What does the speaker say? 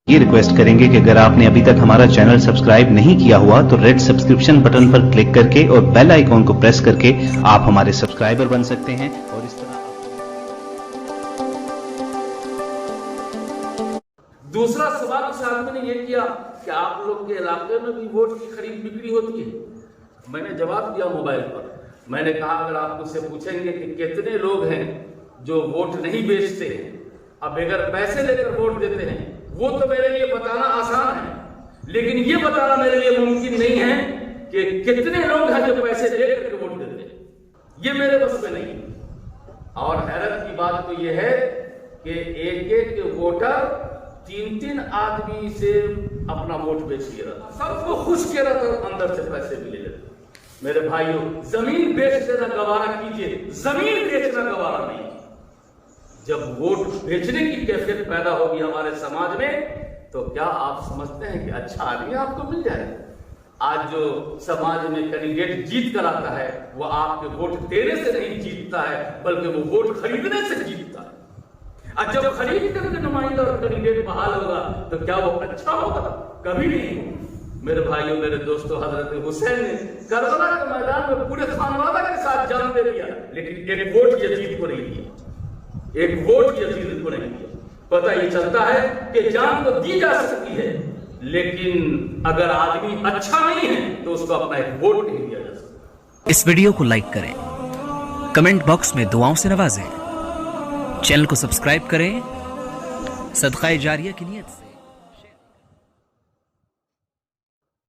ये रिक्वेस्ट करेंगे कि अगर आपने अभी तक हमारा चैनल सब्सक्राइब नहीं किया हुआ तो रेड सब्सक्रिप्शन बटन पर क्लिक करके और बेल आइकॉन को प्रेस करके आप हमारे सब्सक्राइबर बन सकते हैं। और इस तरह दूसरा सवाल उस आदमी ने यह किया कि आप लोग के इलाके में भी वोट की खरीद बिक्री होती है। मैंने जवाब दिया मोबाइल पर। मैंने कहा अगर आप मुझसे पूछेंगे कि कितने लोग हैं जो वोट नहीं बेचते हैं, अब अगर पैसे लेकर वोट देते हैं, वो तो मेरे लिए बताना आसान है, लेकिन ये बताना मेरे लिए मुमकिन नहीं है कि कितने लोग हैं जो पैसे लेकर के वोट देते हैं। ये मेरे बस में नहीं है। और हैरत की बात तो ये है कि एक एक वोटर तीन तीन आदमी से अपना वोट बेच लिया था, सबको खुश किया था, अंदर से पैसे भी ले लेते। मेरे भाइयों, जमीन बेच देना गवारा कीजिए, जमीन बेचना गवारा नहीं। जब वोट बेचने की कैफियत पैदा होगी हमारे समाज में, तो क्या आप समझते हैं कि अच्छा आदमी आपको मिल जाए? आज जो समाज में कैंडिडेट जीत कर आता है, वो आपके वोट देने से नहीं जीतता है, बल्कि वो वोट खरीदने से जीतता है। और जब खरीद करके नुमाइंदा और कैंडिडेट बहाल होगा, तो क्या वो अच्छा होगा? कभी नहीं। मेरे भाइयों, मेरे दोस्तों, हजरत हुसैन ने करबला के मैदान में पूरे खानवादा के साथ जान दे दिया, लेकिन एक वोट यजीद को नहीं दिया। एक वोट यजीद को नहीं दिया। पता ये चलता है कि जान तो दी जा सकती है, लेकिन अगर आदमी अच्छा नहीं है तो उसको अपना एक वोट नहीं दिया जा सकता। इस वीडियो को लाइक करें, कमेंट बॉक्स में दुआओं से नवाजें, चैनल को सब्सक्राइब करें, सदका जारिया की नियत से।